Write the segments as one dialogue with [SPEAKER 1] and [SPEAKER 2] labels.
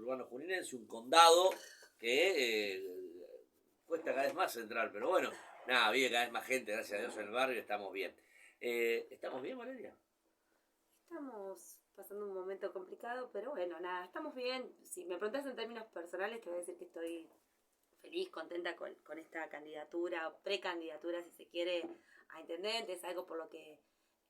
[SPEAKER 1] conurbano juninense, un condado que cuesta cada vez más entrar, pero bueno, nada, vive cada vez más gente, gracias a Dios, en el barrio, estamos bien. ¿Estamos bien, Valeria?
[SPEAKER 2] Estamos pasando un momento complicado, pero bueno, nada, estamos bien. Si me preguntas en términos personales, te voy a decir que estoy feliz, contenta con esta candidatura, o precandidatura, si se quiere, a intendente. Es algo por lo que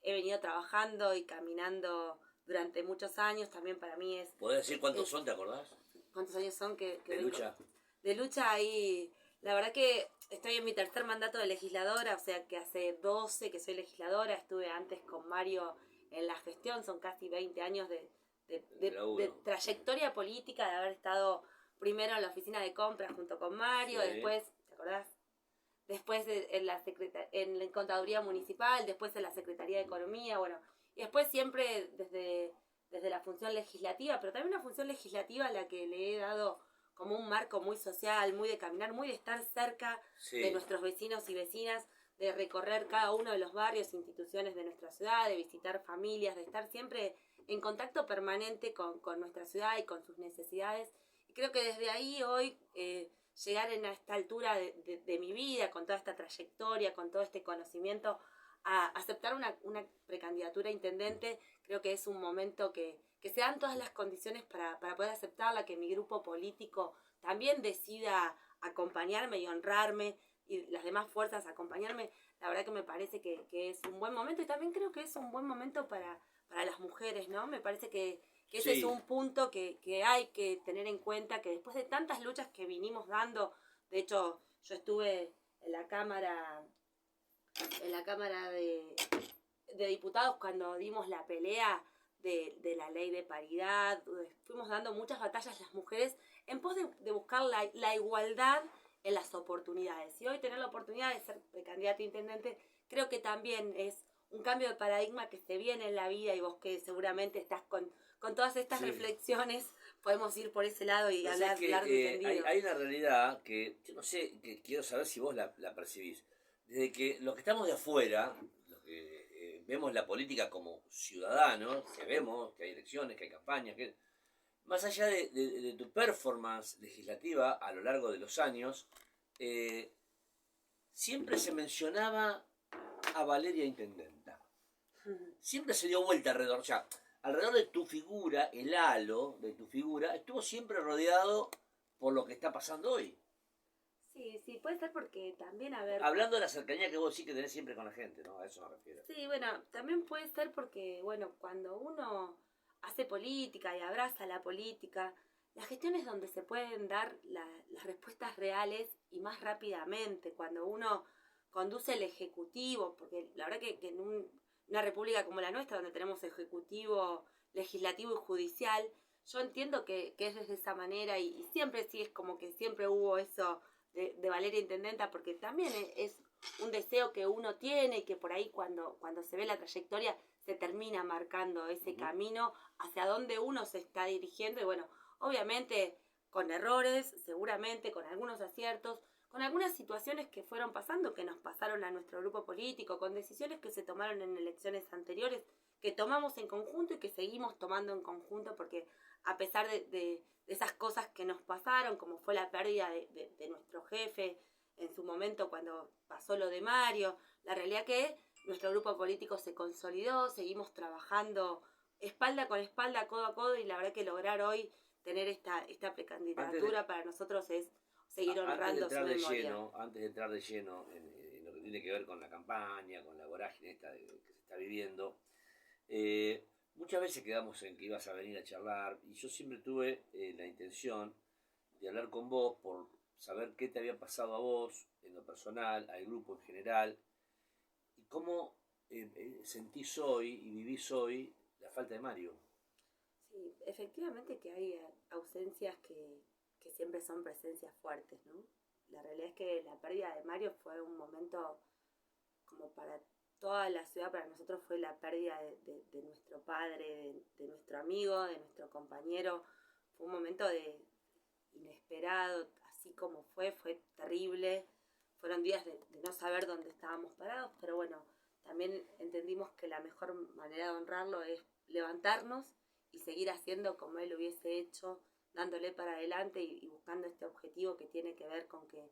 [SPEAKER 2] he venido trabajando y caminando durante muchos años. También para mí es...
[SPEAKER 1] ¿Podés decir cuántos son, te acordás?
[SPEAKER 2] ¿Cuántos años son que
[SPEAKER 1] ¿De
[SPEAKER 2] vengo?
[SPEAKER 1] lucha?
[SPEAKER 2] De lucha ahí... La verdad que estoy en mi tercer mandato de legisladora, o sea que hace 12 que soy legisladora. Estuve antes con Mario en la gestión, son casi 20 años de trayectoria política, de haber estado primero en la oficina de compras junto con Mario,
[SPEAKER 1] Sí.
[SPEAKER 2] después, ¿te acordás? Después en la Contaduría Municipal, después en la Secretaría de Economía, bueno, y después siempre desde la función legislativa, pero también una función legislativa a la que le he dado como un marco muy social, muy de caminar, muy de estar cerca de nuestros vecinos y vecinas, de recorrer cada uno de los barrios, instituciones de nuestra ciudad, de visitar familias, de estar siempre en contacto permanente con nuestra ciudad y con sus necesidades. Y creo que desde ahí hoy llegar en esta altura de mi vida, con toda esta trayectoria, con todo este conocimiento, a aceptar una precandidatura a intendente, creo que es un momento que se dan todas las condiciones para poder aceptarla, que mi grupo político también decida acompañarme y honrarme, y las demás fuerzas acompañarme. La verdad que me parece que es un buen momento, y también creo que es un buen momento para las mujeres, ¿no? Me parece que ese es un punto que hay que tener en cuenta, que después de tantas luchas que vinimos dando, de hecho yo estuve en la Cámara de Diputados cuando dimos la pelea de la ley de paridad, fuimos dando muchas batallas las mujeres en pos de buscar la igualdad en las oportunidades. Y hoy tener la oportunidad de ser candidata a intendente creo que también es un cambio de paradigma que se viene en la vida, y vos que seguramente estás con todas estas reflexiones, podemos ir por ese lado y hablar largo y tendido.
[SPEAKER 1] Hay una realidad que yo no sé, que quiero saber si vos la percibís. Desde que los que estamos de afuera, los que vemos la política como ciudadanos, que vemos que hay elecciones, que hay campañas, que más allá de tu performance legislativa a lo largo de los años, siempre se mencionaba a Valeria Intendenta. Siempre se dio vuelta alrededor, o sea, alrededor de tu figura, el halo de tu figura, estuvo siempre rodeado por lo que está pasando hoy.
[SPEAKER 2] Sí, puede ser porque también, a ver...
[SPEAKER 1] Hablando de la cercanía que vos sí que tenés siempre con la gente, ¿no? A eso me refiero.
[SPEAKER 2] Sí, bueno, también puede ser porque, bueno, cuando uno hace política y abraza la política, la gestión es donde se pueden dar las respuestas reales y más rápidamente. Cuando uno conduce el ejecutivo, porque la verdad que en una república como la nuestra, donde tenemos ejecutivo, legislativo y judicial, yo entiendo que es desde esa manera, y siempre sí es como que siempre hubo eso de Valeria Intendenta, porque también es un deseo que uno tiene, y que por ahí cuando se ve la trayectoria se termina marcando ese camino hacia donde uno se está dirigiendo. Y bueno, obviamente con errores, seguramente con algunos aciertos, con algunas situaciones que fueron pasando, que nos pasaron a nuestro grupo político, con decisiones que se tomaron en elecciones anteriores, que tomamos en conjunto y que seguimos tomando en conjunto, porque a pesar de esas cosas que nos pasaron, como fue la pérdida de nuestro jefe en su momento cuando pasó lo de Mario, la realidad que nuestro grupo político se consolidó, seguimos trabajando espalda con espalda, codo a codo, y la verdad que lograr hoy tener esta precandidatura para nosotros es seguir honrando su memoria.
[SPEAKER 1] Antes de entrar de lleno en lo que tiene que ver con la campaña, con la vorágine esta que se está viviendo, muchas veces quedamos en que ibas a venir a charlar, y yo siempre tuve la intención de hablar con vos por saber qué te había pasado a vos en lo personal, al grupo en general, y cómo sentís hoy y vivís hoy la falta de Mario.
[SPEAKER 2] Sí, efectivamente que hay ausencias que siempre son presencias fuertes, ¿no? La realidad es que la pérdida de Mario fue un momento como para toda la ciudad, para nosotros fue la pérdida de nuestro padre, de nuestro amigo, de nuestro compañero. Fue un momento inesperado, así como fue terrible. Fueron días de no saber dónde estábamos parados, pero bueno, también entendimos que la mejor manera de honrarlo es levantarnos y seguir haciendo como él hubiese hecho dándole para adelante y buscando este objetivo que tiene que ver con que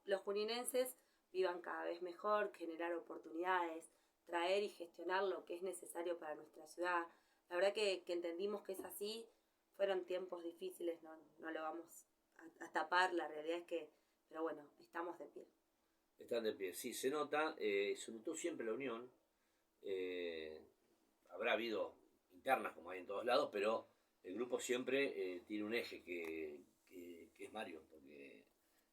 [SPEAKER 2] los juninenses vivan cada vez mejor, generar oportunidades, traer y gestionar lo que es necesario para nuestra ciudad. La verdad que entendimos que es así, fueron tiempos difíciles, no lo vamos a tapar, la realidad es que, pero bueno, estamos de pie.
[SPEAKER 1] Están de pie, sí, se nota, se notó siempre la unión, habrá habido internas como hay en todos lados, pero el grupo siempre tiene un eje que es Mario, porque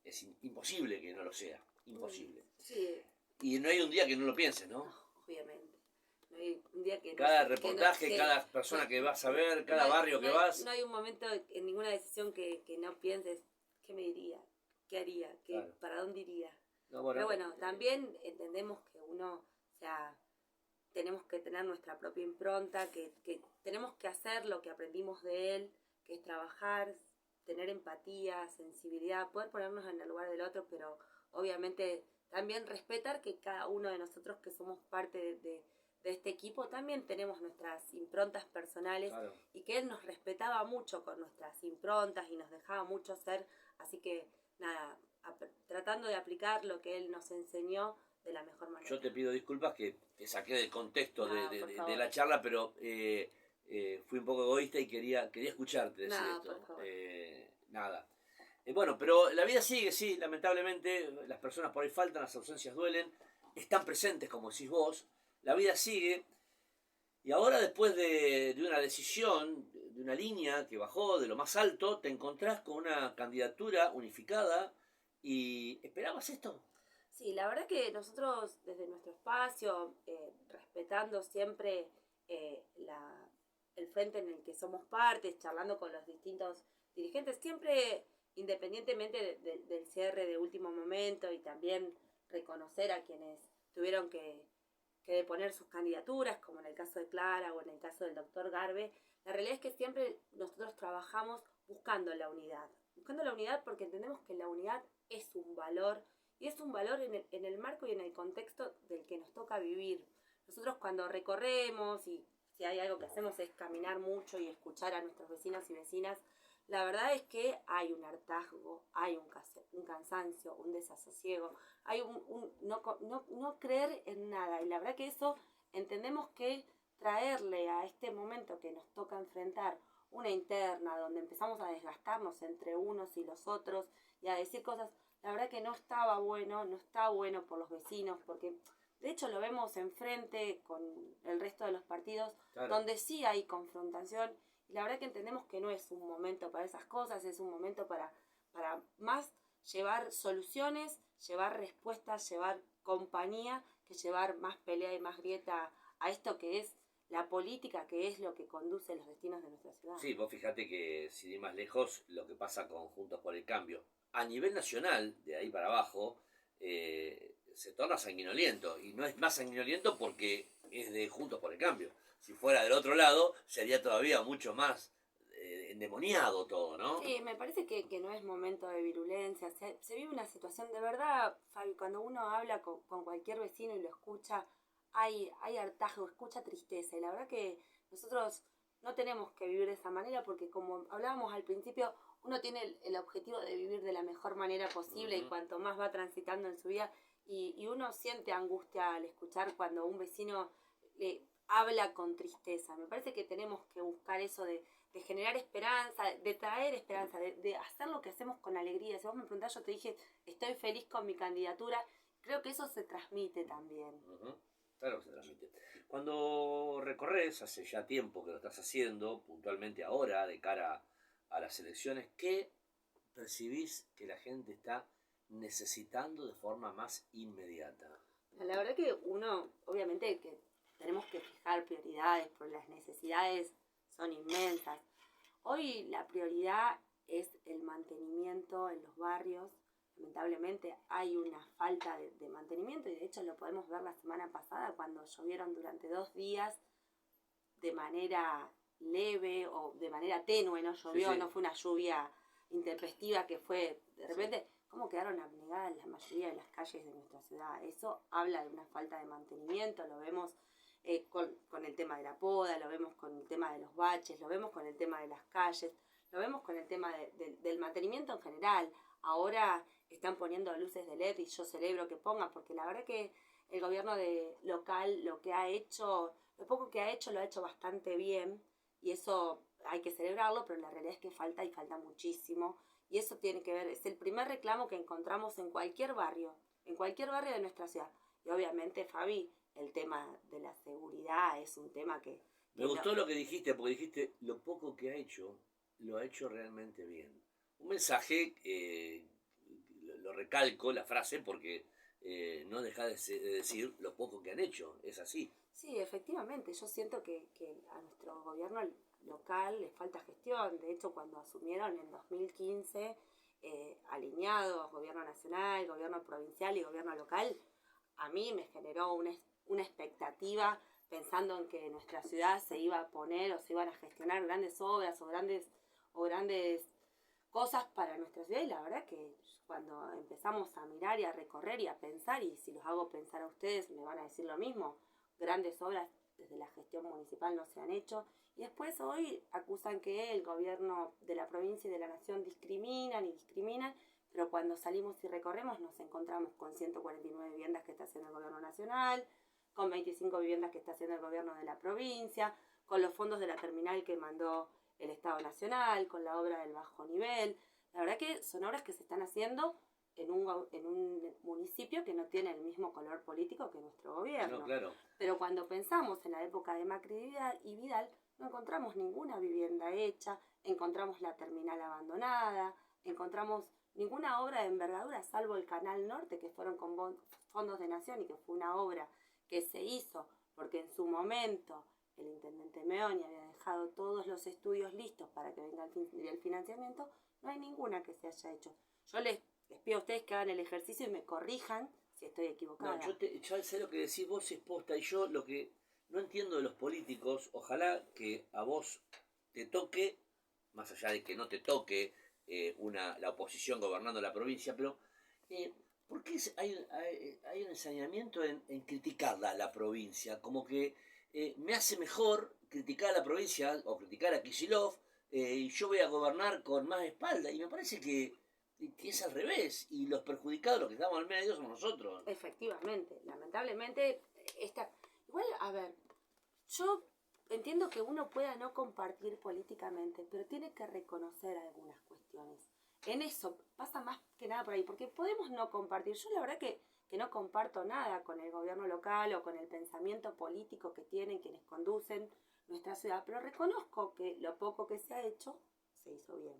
[SPEAKER 1] es imposible que no lo sea, imposible.
[SPEAKER 2] Sí.
[SPEAKER 1] Y no hay un día que no lo pienses, ¿no?
[SPEAKER 2] Obviamente. No hay un día que
[SPEAKER 1] cada reportaje, cada persona que vas a ver, cada barrio que vas.
[SPEAKER 2] No hay un momento en ninguna decisión que no pienses, ¿qué me diría? ¿Qué haría? Claro. ¿Para dónde iría? No, bueno, pero bueno, también entendemos que uno, o sea, tenemos que tener nuestra propia impronta, que tenemos que hacer lo que aprendimos de él, que es trabajar, tener empatía, sensibilidad, poder ponernos en el lugar del otro, pero obviamente también respetar que cada uno de nosotros que somos parte de este equipo también tenemos nuestras improntas personales, claro. Y que él nos respetaba mucho con nuestras improntas y nos dejaba mucho ser, así que nada, tratando de aplicar lo que él nos enseñó de la mejor manera.
[SPEAKER 1] Yo te pido disculpas que te saqué del contexto de la charla, pero fui un poco egoísta y quería escucharte decir esto.
[SPEAKER 2] Por favor.
[SPEAKER 1] Nada. Bueno, pero la vida sigue, sí, lamentablemente, las personas por ahí faltan, las ausencias duelen, están presentes, como decís vos, la vida sigue, y ahora después de una decisión, de una línea que bajó de lo más alto, te encontrás con una candidatura unificada, y ¿esperabas esto?
[SPEAKER 2] Sí, la verdad que nosotros desde nuestro espacio, respetando siempre el frente en el que somos parte, charlando con los distintos dirigentes, siempre independientemente del cierre de último momento y también reconocer a quienes tuvieron que deponer sus candidaturas, como en el caso de Clara o en el caso del doctor Garbe, la realidad es que siempre nosotros trabajamos buscando la unidad porque entendemos que la unidad es un valor, y es un valor en el marco y en el contexto del que nos toca vivir. Nosotros cuando recorremos, y si hay algo que hacemos es caminar mucho y escuchar a nuestros vecinos y vecinas, la verdad es que hay un hartazgo, hay un cansancio, un desasosiego, hay no creer en nada. Y la verdad que eso entendemos que traerle a este momento que nos toca enfrentar una interna donde empezamos a desgastarnos entre unos y los otros y a decir cosas, la verdad que no está bueno por los vecinos, porque de hecho lo vemos enfrente con el resto de los partidos, claro, donde sí hay confrontación, y la verdad que entendemos que no es un momento para esas cosas, es un momento para más llevar soluciones, llevar respuestas, llevar compañía, que llevar más pelea y más grieta a esto que es la política, que es lo que conduce los destinos de nuestra ciudad.
[SPEAKER 1] Sí, vos fíjate que sin ir más lejos, lo que pasa con Juntos por el Cambio, a nivel nacional, de ahí para abajo, se torna sanguinoliento, y no es más sanguinoliento porque es de Juntos por el Cambio. Si fuera del otro lado, sería todavía mucho más endemoniado todo, ¿no?
[SPEAKER 2] Sí, me parece que no es momento de virulencia, se vive una situación de verdad, Fabi, cuando uno habla con cualquier vecino y lo escucha, hay hartazgo, escucha tristeza, y la verdad que nosotros no tenemos que vivir de esa manera, porque como hablábamos al principio, uno tiene el objetivo de vivir de la mejor manera posible, y cuanto más va transitando en su vida, y uno siente angustia al escuchar cuando un vecino habla con tristeza. Me parece que tenemos que buscar eso de generar esperanza, de traer esperanza, de hacer lo que hacemos con alegría. Si vos me preguntás, yo te dije, estoy feliz con mi candidatura, creo que eso se transmite también.
[SPEAKER 1] Claro que se transmite. Cuando recorres, hace ya tiempo que lo estás haciendo, puntualmente ahora, de cara a las elecciones, ¿qué percibís que la gente está necesitando de forma más inmediata?
[SPEAKER 2] La verdad que uno, obviamente que tenemos que fijar prioridades, porque las necesidades son inmensas. Hoy la prioridad es el mantenimiento en los barrios. Lamentablemente hay una falta de mantenimiento, y de hecho lo podemos ver la semana pasada cuando llovieron durante 2 días de manera leve o de manera tenue, no llovió, sí. No fue una lluvia intempestiva que fue de repente, cómo quedaron abnegadas la mayoría de las calles de nuestra ciudad. Eso habla de una falta de mantenimiento, lo vemos con el tema de la poda, lo vemos con el tema de los baches, lo vemos con el tema de las calles, lo vemos con el tema del mantenimiento en general. Ahora están poniendo luces de LED y yo celebro que pongan, porque la verdad que el gobierno local lo que ha hecho, lo poco que ha hecho lo ha hecho bastante bien, y eso hay que celebrarlo, pero la realidad es que falta y falta muchísimo. Y eso tiene que ver, es el primer reclamo que encontramos en cualquier barrio de nuestra ciudad. Y obviamente, Fabi, el tema de la seguridad es un tema que
[SPEAKER 1] Me gustó lo que dijiste, porque dijiste lo poco que ha hecho, lo ha hecho realmente bien. Un mensaje, lo recalco la frase porque no deja de decir lo poco que han hecho, es así.
[SPEAKER 2] Sí, efectivamente, yo siento que a nuestro gobierno local le falta gestión. De hecho, cuando asumieron en 2015, alineados, gobierno nacional, gobierno provincial y gobierno local, a mí me generó una expectativa pensando en que nuestra ciudad se iba a poner o se iban a gestionar grandes obras o grandes cosas para nuestra ciudad, y la verdad que cuando empezamos a mirar y a recorrer y a pensar, y si los hago pensar a ustedes me van a decir lo mismo, grandes obras desde la gestión municipal no se han hecho, y después hoy acusan que el gobierno de la provincia y de la nación discriminan, pero cuando salimos y recorremos nos encontramos con 149 viviendas que está haciendo el gobierno nacional, con 25 viviendas que está haciendo el gobierno de la provincia, con los fondos de la terminal que mandó el Estado Nacional, con la obra del bajo nivel. La verdad que son obras que se están haciendo en un municipio que no tiene el mismo color político que nuestro gobierno.
[SPEAKER 1] No, claro.
[SPEAKER 2] Pero cuando pensamos en la época de Macri y Vidal, no encontramos ninguna vivienda hecha, encontramos la terminal abandonada, encontramos ninguna obra de envergadura, salvo el Canal Norte, que fueron con fondos de nación y que fue una obra que se hizo porque en su momento el intendente Meoni había dejado todos los estudios listos para que venga el financiamiento. No hay ninguna que se haya hecho. Yo les pido a ustedes que hagan el ejercicio y me corrijan si estoy equivocada.
[SPEAKER 1] No, yo sé lo que decís vos, es posta, y yo lo que no entiendo de los políticos, ojalá que a vos te toque, más allá de que no te toque la oposición gobernando la provincia, pero ¿por qué hay un ensañamiento en criticar la provincia? Como que me hace mejor criticar a la provincia o criticar a Kicillof, y yo voy a gobernar con más espalda, y me parece que es al revés, y los perjudicados, los que estamos al medio, somos nosotros.
[SPEAKER 2] Efectivamente, lamentablemente, igual, a ver, yo entiendo que uno pueda no compartir políticamente, pero tiene que reconocer algunas cuestiones. En eso pasa más que nada por ahí, porque podemos no compartir. Yo la verdad que no comparto nada con el gobierno local o con el pensamiento político que tienen quienes conducen nuestra ciudad, pero reconozco que lo poco que se ha hecho, se hizo bien.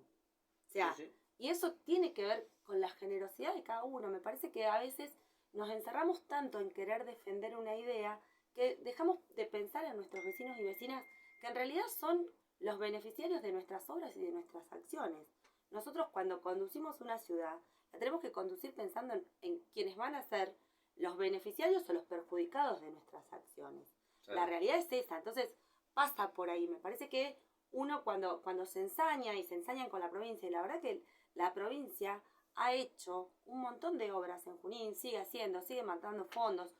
[SPEAKER 2] O sea, sí. Y eso tiene que ver con la generosidad de cada uno. Me parece que a veces nos encerramos tanto en querer defender una idea que dejamos de pensar en nuestros vecinos y vecinas, que en realidad son los beneficiarios de nuestras obras y de nuestras acciones. Nosotros cuando conducimos una ciudad, la tenemos que conducir pensando en quienes van a ser los beneficiarios o los perjudicados de nuestras acciones. Sí. La realidad es esa, entonces pasa por ahí. Me parece que uno cuando se ensaña y se ensañan con la provincia, y la verdad que la provincia ha hecho un montón de obras en Junín, sigue mandando fondos.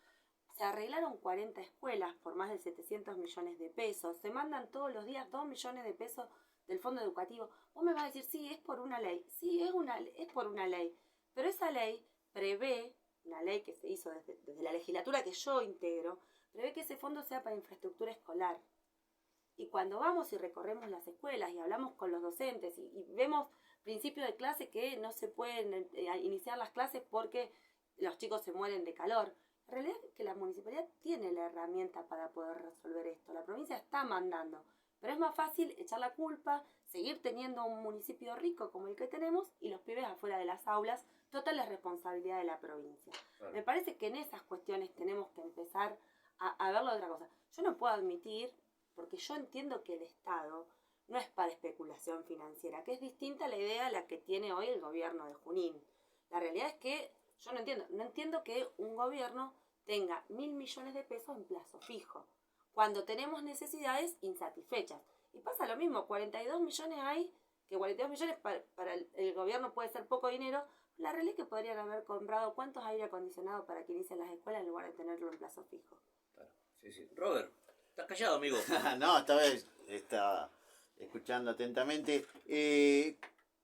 [SPEAKER 2] Se arreglaron 40 escuelas por más de 700 millones de pesos. Se mandan todos los días 2 millones de pesos del fondo educativo. Vos me vas a decir, sí, es por una ley. Sí, es por una ley. Pero esa ley prevé, una ley que se hizo desde la legislatura que yo integro, prevé que ese fondo sea para infraestructura escolar. Y cuando vamos y recorremos las escuelas y hablamos con los docentes y vemos principios de clase que no se pueden iniciar las clases porque los chicos se mueren de calor. La realidad es que la municipalidad tiene la herramienta para poder resolver esto. La provincia está mandando. Pero es más fácil echar la culpa, seguir teniendo un municipio rico como el que tenemos y los pibes afuera de las aulas. Total es responsabilidad de la provincia. Claro. Me parece que en esas cuestiones tenemos que empezar a verlo de otra cosa. Yo no puedo admitir, porque yo entiendo que el Estado no es para especulación financiera, que es distinta a la idea a la que tiene hoy el gobierno de Junín. La realidad es que yo no entiendo que un gobierno tenga 1.000 millones de pesos en plazo fijo, cuando tenemos necesidades insatisfechas. Y pasa lo mismo, 42 millones hay, que 42 millones para el gobierno puede ser poco dinero. La realidad es que podrían haber comprado cuántos aire acondicionados para que inicien las escuelas en lugar de tenerlo en plazo fijo.
[SPEAKER 1] Claro. Sí, sí. Robert, estás callado, amigo.
[SPEAKER 3] No, esta vez está escuchando atentamente.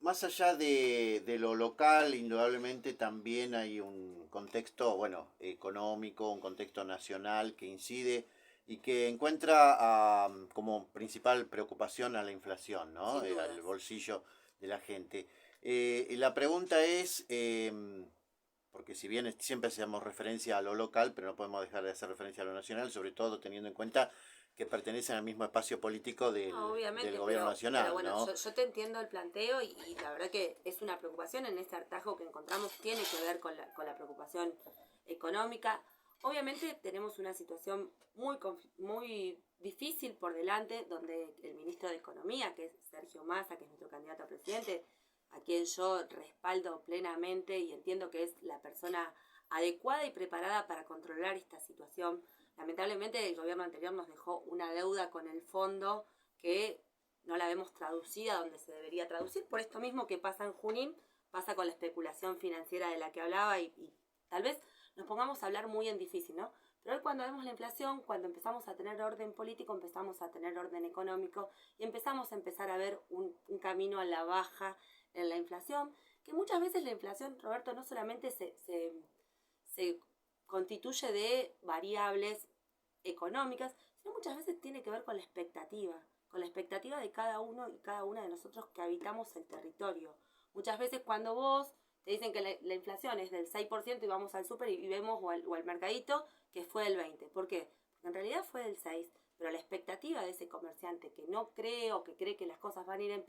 [SPEAKER 3] Más allá de lo local, indudablemente también hay un contexto, bueno, económico, un contexto nacional que incide y que encuentra como principal preocupación a la inflación, ¿no?
[SPEAKER 2] Sin dudas.
[SPEAKER 3] Al bolsillo de la gente. Y la pregunta es, porque si bien siempre hacemos referencia a lo local, pero no podemos dejar de hacer referencia a lo nacional, sobre todo teniendo en cuenta que pertenecen al mismo espacio político
[SPEAKER 2] No,
[SPEAKER 3] del
[SPEAKER 2] obviamente,
[SPEAKER 3] gobierno nacional,
[SPEAKER 2] pero bueno,
[SPEAKER 3] ¿no?
[SPEAKER 2] yo te entiendo el planteo y la verdad que es una preocupación en este hartazgo que encontramos, tiene que ver con la preocupación económica. Obviamente tenemos una situación muy difícil por delante, donde el ministro de Economía, que es Sergio Massa, que es nuestro candidato a presidente, a quien yo respaldo plenamente y entiendo que es la persona adecuada y preparada para controlar esta situación. Lamentablemente el gobierno anterior nos dejó una deuda con el fondo que no la vemos traducida donde se debería traducir. Por esto mismo que pasa en Junín, pasa con la especulación financiera de la que hablaba y tal vez nos pongamos a hablar muy en difícil, ¿no? Pero hoy cuando vemos la inflación, cuando empezamos a tener orden político, empezamos a tener orden económico y empezamos a ver un camino a la baja en la inflación, que muchas veces la inflación, Roberto, no solamente se constituye de variables económicas, sino muchas veces tiene que ver con la expectativa de cada uno y cada una de nosotros que habitamos el territorio. Muchas veces cuando vos te dicen que la inflación es del 6% y vamos al súper y vemos o al mercadito que fue del 20%. ¿Por qué? Porque en realidad fue del 6%, pero la expectativa de ese comerciante que no cree o que cree que las cosas van a ir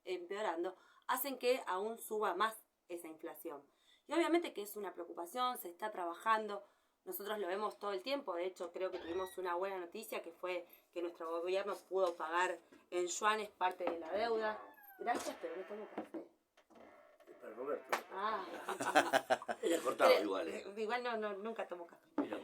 [SPEAKER 2] empeorando, hacen que aún suba más esa inflación. Y obviamente que es una preocupación, se está trabajando, nosotros lo vemos todo el tiempo, de hecho creo que tuvimos una buena noticia que fue que nuestro gobierno pudo pagar en yuanes parte de la deuda. Gracias, pero no tomo café.
[SPEAKER 1] Para Roberto.
[SPEAKER 2] Ah,
[SPEAKER 1] Era cortado igual.
[SPEAKER 2] Igual nunca tomo café.
[SPEAKER 1] Mira.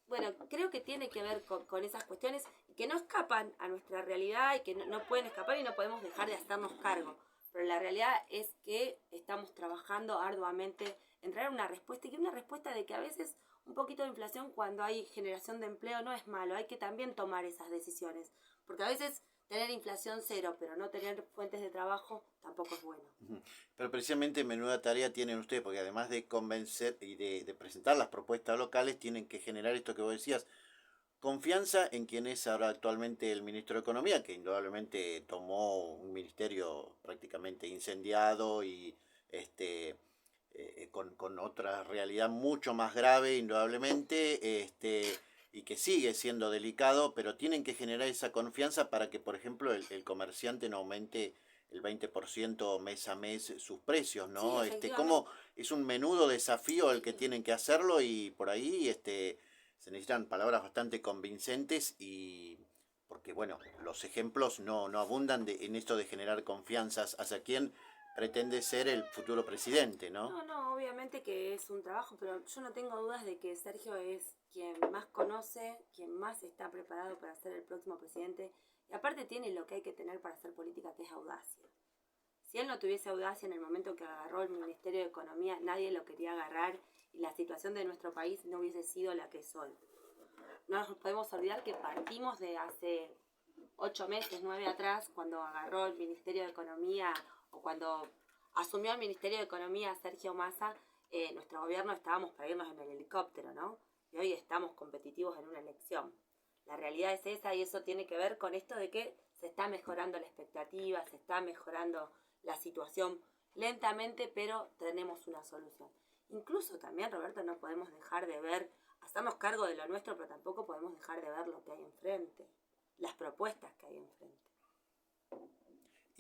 [SPEAKER 2] Bueno, creo que tiene que ver con esas cuestiones que no escapan a nuestra realidad y que no pueden escapar y no podemos dejar de hacernos cargo. Pero la realidad es que estamos trabajando arduamente en traer una respuesta y una respuesta de que a veces un poquito de inflación cuando hay generación de empleo no es malo, hay que también tomar esas decisiones, porque a veces tener inflación cero pero no tener fuentes de trabajo tampoco es bueno.
[SPEAKER 3] Pero precisamente menuda tarea tienen ustedes, porque además de convencer y de presentar las propuestas locales, tienen que generar esto que vos decías, confianza en quien es ahora actualmente el ministro de Economía, que indudablemente tomó un ministerio prácticamente incendiado y con otra realidad mucho más grave, indudablemente, y que sigue siendo delicado, pero tienen que generar esa confianza para que, por ejemplo, el comerciante no aumente el 20% mes a mes sus precios, ¿no?
[SPEAKER 2] Sí,
[SPEAKER 3] Como es un menudo desafío el que tienen que hacerlo y por ahí se necesitan palabras bastante convincentes y porque bueno, los ejemplos no abundan en esto de generar confianzas hacia quien pretende ser el futuro presidente, ¿no?
[SPEAKER 2] No, obviamente que es un trabajo, pero yo no tengo dudas de que Sergio es quien más conoce, quien más está preparado para ser el próximo presidente y aparte tiene lo que hay que tener para hacer política, que es audacia. Si él no tuviese audacia en el momento que agarró el Ministerio de Economía, nadie lo quería agarrar y la situación de nuestro país no hubiese sido la que es hoy. No nos podemos olvidar que partimos de hace 8 meses, 9 atrás, cuando agarró el Ministerio de Economía o cuando asumió el Ministerio de Economía Sergio Massa, nuestro gobierno estábamos para irnos en el helicóptero, ¿no? Y hoy estamos competitivos en una elección. La realidad es esa y eso tiene que ver con esto de que se está mejorando la expectativa, se está mejorando la situación lentamente, pero tenemos una solución. Incluso también, Roberto, no podemos dejar de ver, hacernos cargo de lo nuestro, pero tampoco podemos dejar de ver lo que hay enfrente, las propuestas que hay enfrente.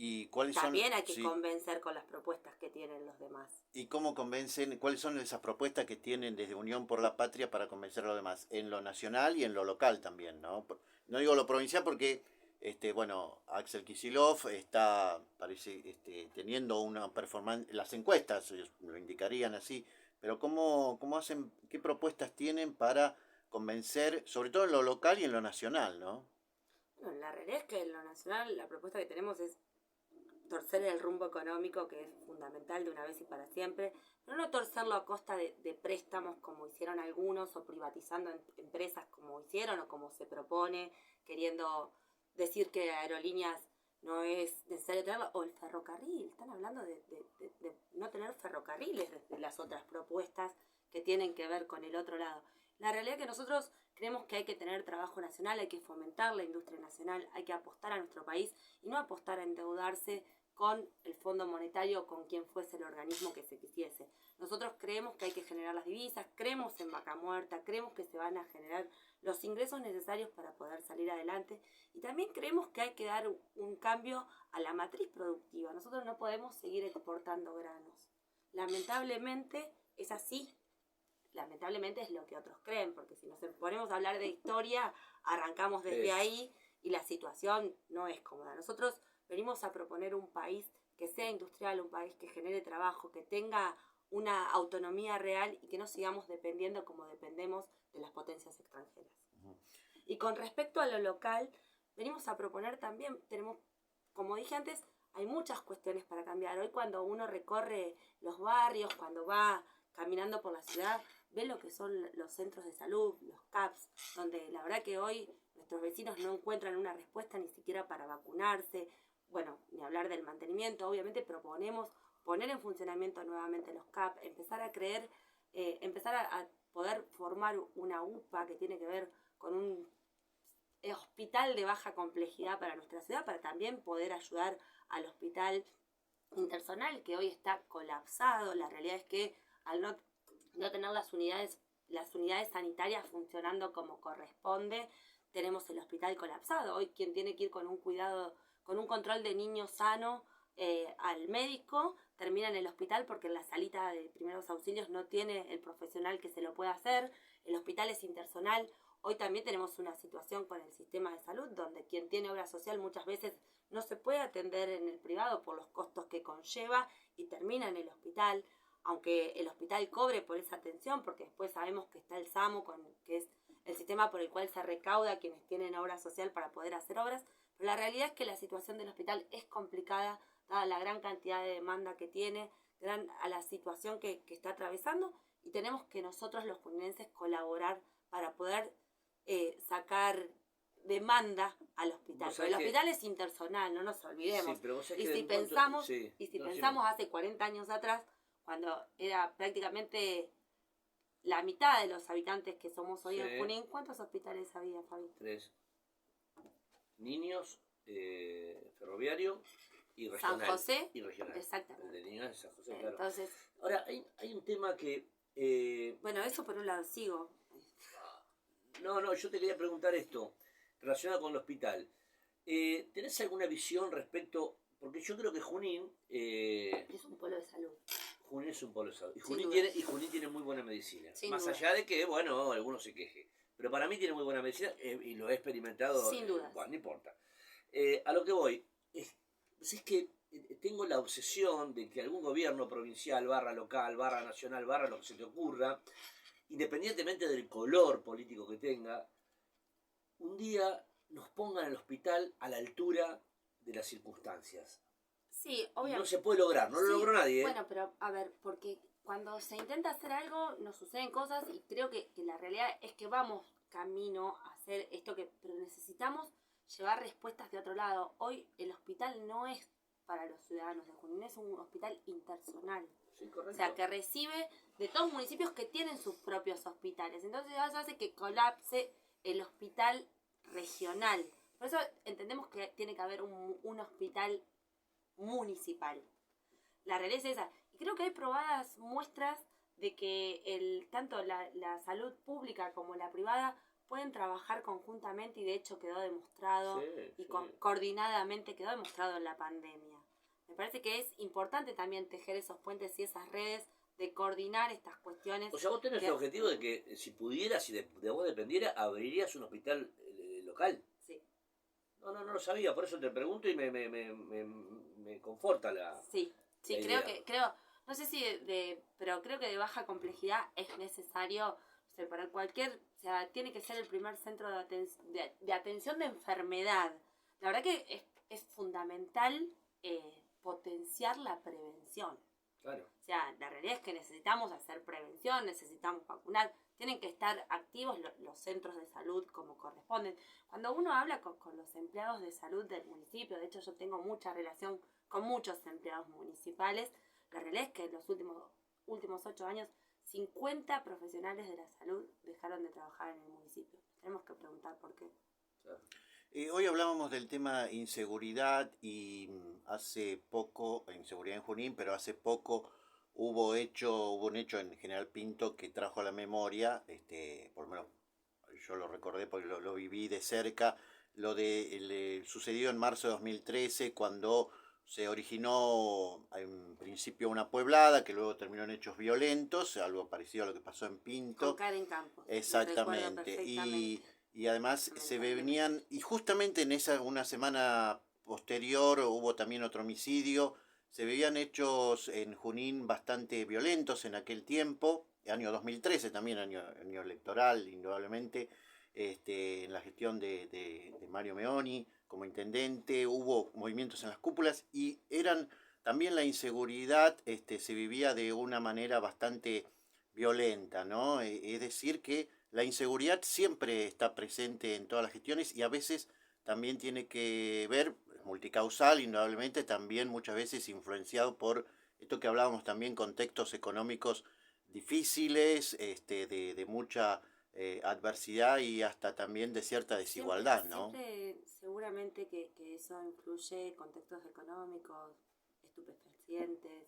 [SPEAKER 3] ¿Y cuáles
[SPEAKER 2] también
[SPEAKER 3] son,
[SPEAKER 2] hay que convencer con las propuestas que tienen los demás.
[SPEAKER 3] ¿Y cómo convencen, cuáles son esas propuestas que tienen desde Unión por la Patria para convencer a los demás? En lo nacional y en lo local también, ¿no? No digo lo provincial porque Axel Kicillof parece teniendo una performance, las encuestas lo indicarían así, pero ¿cómo hacen, qué propuestas tienen para convencer, sobre todo en lo local y en lo nacional, ¿no?
[SPEAKER 2] Bueno, la realidad es que en lo nacional la propuesta que tenemos es torcer el rumbo económico, que es fundamental de una vez y para siempre, pero no torcerlo a costa de préstamos como hicieron algunos, o privatizando empresas como hicieron o como se propone, queriendo decir que aerolíneas no es necesario tenerlo, o el ferrocarril, están hablando de no tener ferrocarriles, de las otras propuestas que tienen que ver con el otro lado. La realidad es que nosotros creemos que hay que tener trabajo nacional, hay que fomentar la industria nacional, hay que apostar a nuestro país y no apostar a endeudarse con el Fondo Monetario o con quien fuese el organismo que se quisiese. Nosotros creemos que hay que generar las divisas, creemos en vaca muerta, creemos que se van a generar los ingresos necesarios para poder salir adelante y también creemos que hay que dar un cambio a la matriz productiva. Nosotros no podemos seguir exportando granos. Lamentablemente es así. Lamentablemente es lo que otros creen, porque si nos ponemos a hablar de historia, arrancamos desde ahí y la situación no es cómoda. Nosotros venimos a proponer un país que sea industrial, un país que genere trabajo, que tenga una autonomía real y que no sigamos dependiendo como dependemos de las potencias extranjeras. Y con respecto a lo local, venimos a proponer también, como dije antes, hay muchas cuestiones para cambiar. Hoy cuando uno recorre los barrios, cuando va caminando por la ciudad, ve lo que son los centros de salud, los CAPS, donde la verdad que hoy nuestros vecinos no encuentran una respuesta ni siquiera para vacunarse. Bueno, ni hablar del mantenimiento. Obviamente proponemos poner en funcionamiento nuevamente los CAP, empezar a poder formar una UPA que tiene que ver con un hospital de baja complejidad para nuestra ciudad, para también poder ayudar al hospital interzonal que hoy está colapsado. La realidad es que al no tener las unidades sanitarias funcionando como corresponde, tenemos el hospital colapsado. Hoy quien tiene que ir con un cuidado, con un control de niño sano al médico, termina en el hospital porque en la salita de primeros auxilios no tiene el profesional que se lo pueda hacer. El hospital es interzonal. Hoy también tenemos una situación con el sistema de salud donde quien tiene obra social muchas veces no se puede atender en el privado por los costos que conlleva y termina en el hospital, aunque el hospital cobre por esa atención, porque después sabemos que está el SAMU, que es el sistema por el cual se recauda quienes tienen obra social para poder hacer obras, pero la realidad es que la situación del hospital es complicada, dada la gran cantidad de demanda que tiene, a la situación que está atravesando, y tenemos que nosotros los juninenses colaborar para poder sacar demanda al hospital. El hospital es interzonal, no nos olvidemos.
[SPEAKER 1] Sí,
[SPEAKER 2] y si pensamos hace 40 años atrás, cuando era prácticamente la mitad de los habitantes que somos hoy en Junín, ¿cuántos hospitales había, Fabi?
[SPEAKER 1] 3. Niños, ferroviario y regional.
[SPEAKER 2] San José
[SPEAKER 1] y regional.
[SPEAKER 2] Exactamente.
[SPEAKER 1] El de niños de San José, claro.
[SPEAKER 2] Entonces,
[SPEAKER 1] ahora, hay un tema que...
[SPEAKER 2] bueno, eso por un lado, sigo.
[SPEAKER 1] No, yo te quería preguntar esto, relacionado con el hospital. ¿Tenés alguna visión respecto...? Porque yo creo que Junín...
[SPEAKER 2] es un polo de salud.
[SPEAKER 1] Junín es un polo de salud. Y Junín tiene muy buena medicina.
[SPEAKER 2] Sin
[SPEAKER 1] Más
[SPEAKER 2] duda.
[SPEAKER 1] allá de que, bueno, algunos se queje. Pero para mí tiene muy buena medicina y lo he experimentado.
[SPEAKER 2] Sin duda.
[SPEAKER 1] Bueno, no importa. A lo que voy es que tengo la obsesión de que algún gobierno provincial, barra local, barra nacional, barra lo que se te ocurra, independientemente del color político que tenga, un día nos pongan el hospital a la altura de las circunstancias.
[SPEAKER 2] Sí, obviamente.
[SPEAKER 1] No se puede lograr, no lo logró nadie.
[SPEAKER 2] Bueno, pero a ver, porque cuando se intenta hacer algo nos suceden cosas y creo que la realidad es que vamos camino a hacer esto pero necesitamos llevar respuestas de otro lado. Hoy el hospital no es para los ciudadanos de Junín, es un hospital interzonal.
[SPEAKER 1] Sí, correcto.
[SPEAKER 2] O sea, que recibe de todos los municipios que tienen sus propios hospitales. Entonces eso hace que colapse el hospital regional. Por eso entendemos que tiene que haber un hospital municipal. La realidad es esa. Y creo que hay probadas muestras de que tanto la salud pública como la privada pueden trabajar conjuntamente y de hecho quedó demostrado coordinadamente quedó demostrado en la pandemia. Me parece que es importante también tejer esos puentes y esas redes de coordinar estas cuestiones.
[SPEAKER 1] O sea, vos tenés el objetivo de que si pudieras, si de vos dependiera, abrirías un hospital local.
[SPEAKER 2] Sí.
[SPEAKER 1] No lo sabía, por eso te pregunto y me conforta la...
[SPEAKER 2] Sí,
[SPEAKER 1] la
[SPEAKER 2] creo, no sé si pero creo que de baja complejidad es necesario, o sea, para cualquier, o sea, tiene que ser el primer centro de atención de enfermedad. La verdad que es fundamental potenciar la prevención.
[SPEAKER 1] Claro.
[SPEAKER 2] O sea, la realidad es que necesitamos hacer prevención, necesitamos vacunar, tienen que estar activos los centros de salud como corresponden. Cuando uno habla con los empleados de salud del municipio, de hecho yo tengo mucha relación con muchos empleados municipales, la realidad es que en los últimos 8 años 50 profesionales de la salud dejaron de trabajar en el municipio. Tenemos que preguntar por qué.
[SPEAKER 1] Claro.
[SPEAKER 3] Hoy hablábamos del tema inseguridad y hace poco, inseguridad en Junín, pero hace poco hubo un hecho en General Pinto que trajo a la memoria, por lo menos yo lo recordé porque lo viví de cerca, lo de sucedido en marzo de 2013 cuando se originó en principio una pueblada que luego terminó en hechos violentos, algo parecido a lo que pasó en Pinto.
[SPEAKER 2] Con Karen Campos.
[SPEAKER 3] Exactamente. Y además se venían, y justamente en una semana posterior hubo también otro homicidio, se veían hechos en Junín bastante violentos en aquel tiempo, año 2013 también, año electoral, indudablemente, en la gestión de Mario Meoni como intendente, hubo movimientos en las cúpulas y eran también la inseguridad, se vivía de una manera bastante violenta, ¿no? Es decir que la inseguridad siempre está presente en todas las gestiones y a veces también tiene que ver, multicausal, indudablemente, también muchas veces influenciado por esto que hablábamos también, contextos económicos difíciles, de mucha adversidad y hasta también de cierta desigualdad, ¿no?
[SPEAKER 2] Siempre seguramente que eso influye, contextos económicos, estupefacientes,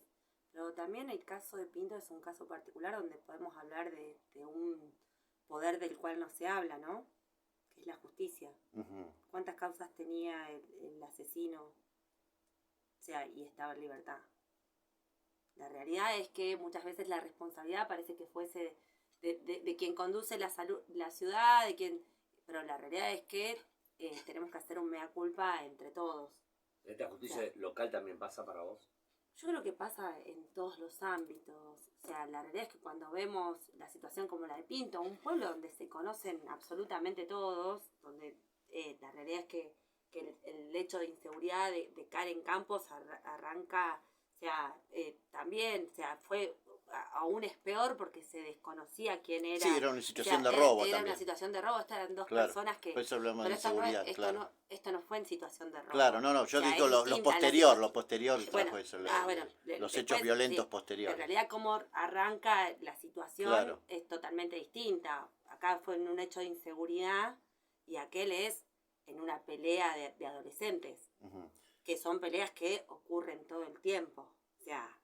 [SPEAKER 2] pero también el caso de Pinto es un caso particular donde podemos hablar de un poder del cual no se habla, ¿no? Que es la justicia.
[SPEAKER 3] Uh-huh.
[SPEAKER 2] ¿Cuántas causas tenía el asesino? O sea, y estaba en libertad. La realidad es que muchas veces la responsabilidad parece que fuese de quien conduce la ciudad, pero la realidad es que tenemos que hacer un mea culpa entre todos.
[SPEAKER 1] ¿Esta justicia local también pasa para vos?
[SPEAKER 2] Yo creo que pasa en todos los ámbitos. O sea, la realidad es que cuando vemos la situación como la de Pinto, un pueblo donde se conocen absolutamente todos, donde la realidad es que el hecho de inseguridad de Karen Campos arranca, o sea, también, o sea, fue aún es peor porque se desconocía quién era.
[SPEAKER 3] Sí, era una situación de robo
[SPEAKER 2] también. Era
[SPEAKER 3] también.
[SPEAKER 2] una situación de robo, estas eran dos
[SPEAKER 3] Claro,
[SPEAKER 2] personas que...
[SPEAKER 3] por eso hablamos de
[SPEAKER 2] pero
[SPEAKER 3] inseguridad, claro.
[SPEAKER 2] Esto no fue en situación de robo.
[SPEAKER 3] Claro, no, yo
[SPEAKER 2] O sea,
[SPEAKER 3] digo lo posterior trajo eso, los hechos violentos posteriores.
[SPEAKER 2] En realidad cómo arranca la situación
[SPEAKER 3] Claro.
[SPEAKER 2] Es totalmente distinta. Acá fue en un hecho de inseguridad y aquel es en una pelea de adolescentes,
[SPEAKER 3] Uh-huh.
[SPEAKER 2] que son peleas que ocurren todo el tiempo. O sea,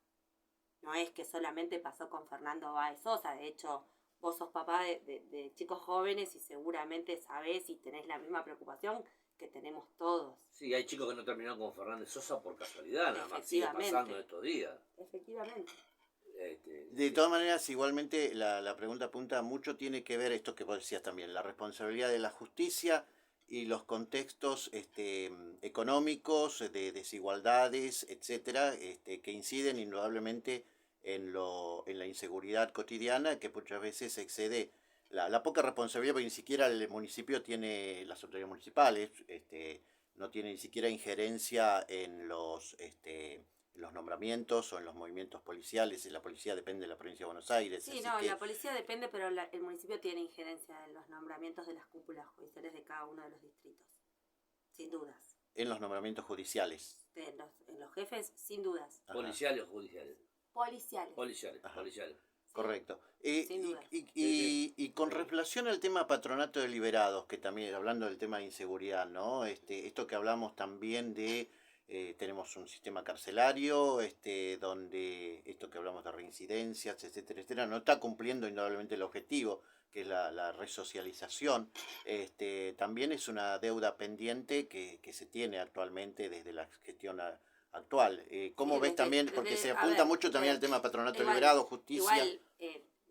[SPEAKER 2] no es que solamente pasó con Fernando Báez Sosa, de hecho vos sos papá de chicos jóvenes y seguramente sabés y tenés la misma preocupación que tenemos todos.
[SPEAKER 1] Sí, hay chicos que no terminaron con Fernández Sosa por casualidad, nada más sigue pasando estos días.
[SPEAKER 2] Efectivamente.
[SPEAKER 3] De todas maneras, igualmente la pregunta apunta mucho, tiene que ver esto que vos decías también, la responsabilidad de la justicia y los contextos económicos, de desigualdades, etcétera, que inciden indudablemente en la inseguridad cotidiana, que muchas veces excede la poca responsabilidad, porque ni siquiera el municipio tiene, las autoridades municipales, no tiene ni siquiera injerencia en los nombramientos o en los movimientos policiales, y la policía depende de la provincia de Buenos Aires.
[SPEAKER 2] Sí, la policía depende, pero el municipio tiene injerencia en los nombramientos de las cúpulas judiciales de cada uno de los distritos, sin dudas.
[SPEAKER 3] En los nombramientos judiciales.
[SPEAKER 2] En los jefes, sin dudas.
[SPEAKER 1] Ajá. ¿Policiales o judiciales?
[SPEAKER 2] Policiales.
[SPEAKER 1] Policiales.
[SPEAKER 2] Sí.
[SPEAKER 3] Correcto.
[SPEAKER 2] Sin duda.
[SPEAKER 3] Y con relación al tema patronato de liberados, que también, hablando del tema de inseguridad, ¿no? Esto que hablamos también de, tenemos un sistema carcelario, donde esto que hablamos de reincidencias, etcétera, no está cumpliendo indudablemente el objetivo, que es la resocialización. También es una deuda pendiente que se tiene actualmente desde la gestión actual. ¿Cómo ves también? Porque se apunta mucho también al tema patronato liberado, justicia.
[SPEAKER 2] Igual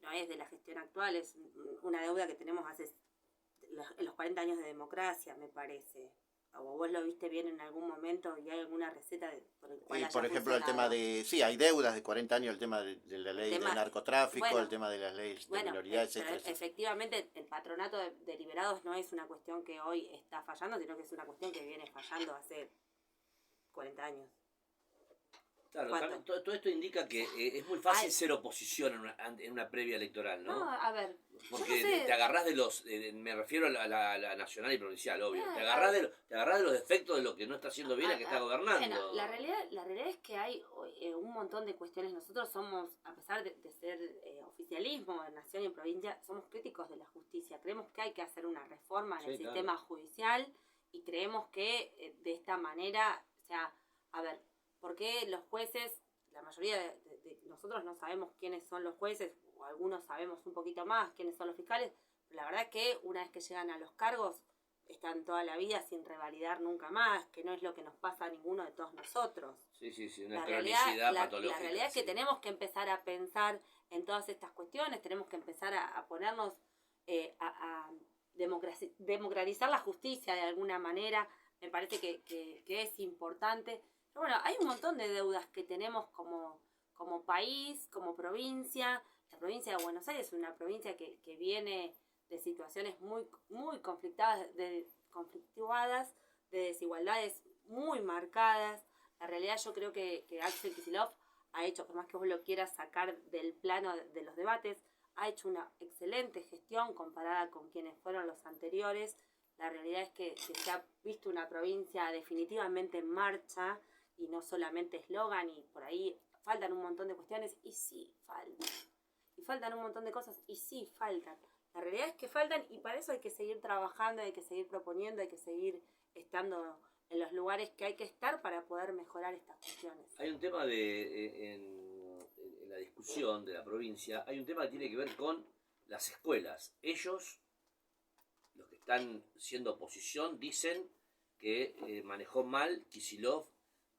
[SPEAKER 2] no es de la gestión actual, es una deuda que tenemos en los 40 años de democracia, me parece. O vos lo viste bien en algún momento y hay alguna receta por el cual
[SPEAKER 3] por ejemplo, el tema de... Sí, hay deudas de 40 años, el tema de la ley de narcotráfico, el tema de las leyes de minoría, etcétera.
[SPEAKER 2] Efectivamente, el patronato de liberados no es una cuestión que hoy está fallando, sino que es una cuestión que viene fallando hace 40 años.
[SPEAKER 1] Claro,
[SPEAKER 2] cuando-
[SPEAKER 1] también todo esto indica que es muy fácil
[SPEAKER 2] Ay.
[SPEAKER 1] ser oposición en una previa electoral, ¿no?
[SPEAKER 2] No, a ver, yo no
[SPEAKER 1] Porque
[SPEAKER 2] sé.
[SPEAKER 1] te agarrás de los, me refiero a la nacional y provincial, obvio.
[SPEAKER 2] Ah,
[SPEAKER 1] Te
[SPEAKER 2] a
[SPEAKER 1] agarrás,
[SPEAKER 2] ver.
[SPEAKER 1] te agarrás de los defectos de lo que no está haciendo bien la que está gobernando.
[SPEAKER 2] Bueno, la realidad es que hay un montón de cuestiones. Nosotros somos, a pesar de ser oficialismo de nación y provincia, somos críticos de la justicia. Creemos que hay que hacer una reforma en
[SPEAKER 1] Sí,
[SPEAKER 2] el
[SPEAKER 1] claro.
[SPEAKER 2] sistema judicial y creemos que de esta manera, o sea, a ver, ¿por qué los jueces, la mayoría de nosotros no sabemos quiénes son los jueces, o algunos sabemos un poquito más quiénes son los fiscales, pero la verdad es que una vez que llegan a los cargos, están toda la vida sin revalidar nunca más, que no es lo que nos pasa a ninguno de todos nosotros.
[SPEAKER 1] Sí, una
[SPEAKER 2] La
[SPEAKER 1] cronicidad
[SPEAKER 2] la
[SPEAKER 1] patológica.
[SPEAKER 2] realidad es que
[SPEAKER 1] sí.
[SPEAKER 2] tenemos que empezar a pensar en todas estas cuestiones, tenemos que empezar a ponernos a democratizar la justicia de alguna manera, me parece que es importante. Pero bueno, hay un montón de deudas que tenemos como país, como provincia. La provincia de Buenos Aires es una provincia que viene de situaciones muy conflictuadas, de desigualdades muy marcadas. La realidad yo creo que Axel Kicillof ha hecho, por más que vos lo quieras sacar del plano de los debates, ha hecho una excelente gestión comparada con quienes fueron los anteriores. La realidad es que se ha visto una provincia definitivamente en marcha y no solamente eslogan, y por ahí faltan un montón de cuestiones, y sí faltan. Y faltan un montón de cosas, y sí faltan. La realidad es que faltan, y para eso hay que seguir trabajando, hay que seguir proponiendo, hay que seguir estando en los lugares que hay que estar para poder mejorar estas cuestiones.
[SPEAKER 1] Hay un tema en la discusión de la provincia, hay un tema que tiene que ver con las escuelas. Ellos, los que están siendo oposición, dicen que manejó mal Kicillof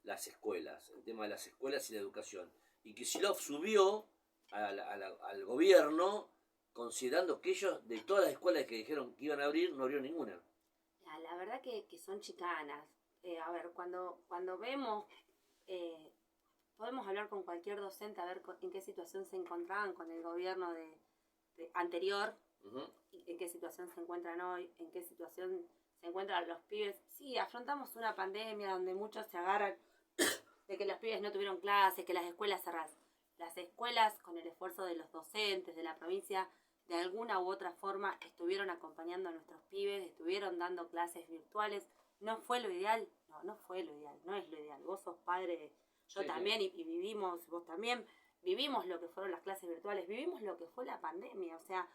[SPEAKER 1] las escuelas, el tema de las escuelas y la educación. Y Kicillof subió al gobierno considerando que ellos, de todas las escuelas que dijeron que iban a abrir, no abrieron ninguna.
[SPEAKER 2] La verdad que son chicanas. A ver, cuando vemos, podemos hablar con cualquier docente a ver en qué situación se encontraban con el gobierno anterior, en qué situación se encuentran hoy, en qué situación se encuentran los pibes. Sí, afrontamos una pandemia donde muchos se agarran de que los pibes no tuvieron clases, que las escuelas cerradas. Las escuelas, con el esfuerzo de los docentes de la provincia, de alguna u otra forma estuvieron acompañando a nuestros pibes, estuvieron dando clases virtuales. ¿No fue lo ideal? No fue lo ideal, no es lo ideal. Vos sos padre, yo
[SPEAKER 1] Sí,
[SPEAKER 2] también,
[SPEAKER 1] sí.
[SPEAKER 2] y vivimos, vos también, vivimos lo que fueron las clases virtuales, vivimos lo que fue la pandemia. O sea,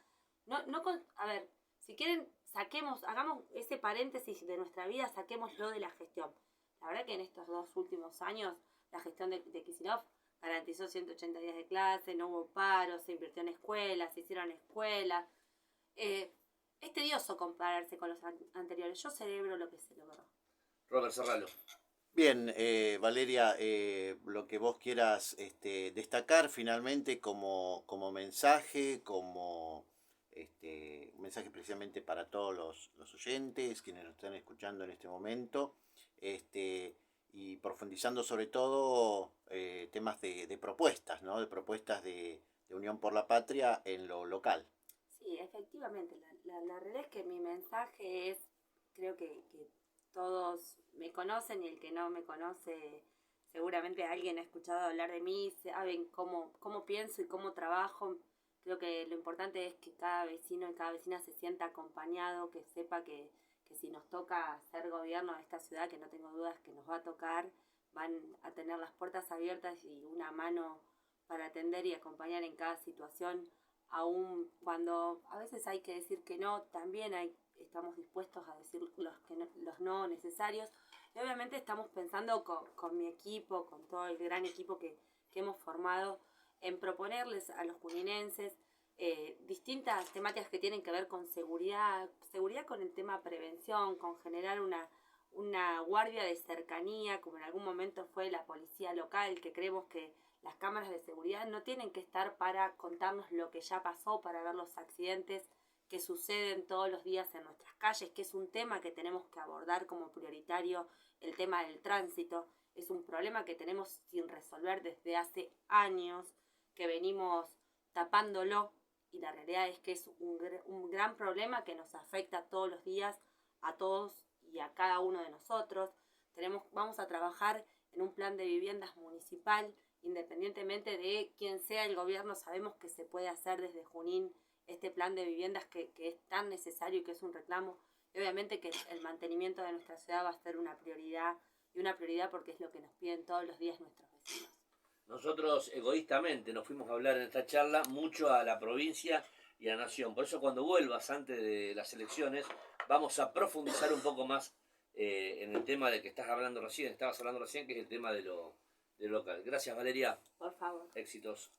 [SPEAKER 2] a ver, si quieren, hagamos ese paréntesis de nuestra vida, saquémoslo de la gestión. La verdad que en estos 2 últimos años, la gestión de Kicillof garantizó 180 días de clase, no hubo paros, se invirtió en escuelas, se hicieron escuelas. Es tedioso compararse con los anteriores. Yo celebro lo que se logró.
[SPEAKER 1] Robert Serralo.
[SPEAKER 3] Bien, Valeria, lo que vos quieras destacar finalmente como mensaje, como un mensaje precisamente para todos los oyentes, quienes nos están escuchando en este momento, y profundizando sobre todo temas de propuestas, ¿no? De propuestas de Unión por la Patria en lo local.
[SPEAKER 2] Sí, efectivamente. La realidad es que mi mensaje es, creo que todos me conocen, y el que no me conoce, seguramente alguien ha escuchado hablar de mí, saben cómo pienso y cómo trabajo. Creo que lo importante es que cada vecino y cada vecina se sienta acompañado, que sepa que si nos toca hacer gobierno de esta ciudad, que no tengo dudas que nos va a tocar, van a tener las puertas abiertas y una mano para atender y acompañar en cada situación. Aún cuando a veces hay que decir que no, también estamos dispuestos a decir los no necesarios. Y obviamente estamos pensando con mi equipo, con todo el gran equipo que hemos formado, en proponerles a los juninenses distintas temáticas que tienen que ver con seguridad con el tema prevención, con generar una guardia de cercanía, como en algún momento fue la policía local, que creemos que las cámaras de seguridad no tienen que estar para contarnos lo que ya pasó, para ver los accidentes que suceden todos los días en nuestras calles, que es un tema que tenemos que abordar como prioritario. El tema del tránsito es un problema que tenemos sin resolver desde hace años, que venimos tapándolo, y la realidad es que es un gran problema que nos afecta todos los días a todos y a cada uno de nosotros. Vamos a trabajar en un plan de viviendas municipal, independientemente de quién sea el gobierno, sabemos que se puede hacer desde Junín este plan de viviendas que es tan necesario y que es un reclamo. Y obviamente que el mantenimiento de nuestra ciudad va a ser una prioridad, y una prioridad porque es lo que nos piden todos los días nuestros vecinos.
[SPEAKER 1] Nosotros egoístamente nos fuimos a hablar en esta charla mucho a la provincia y a la nación. Por eso cuando vuelvas antes de las elecciones vamos a profundizar un poco más en el tema del que estabas hablando recién, que es el tema de lo local. Gracias, Valeria.
[SPEAKER 2] Por favor.
[SPEAKER 1] Éxitos.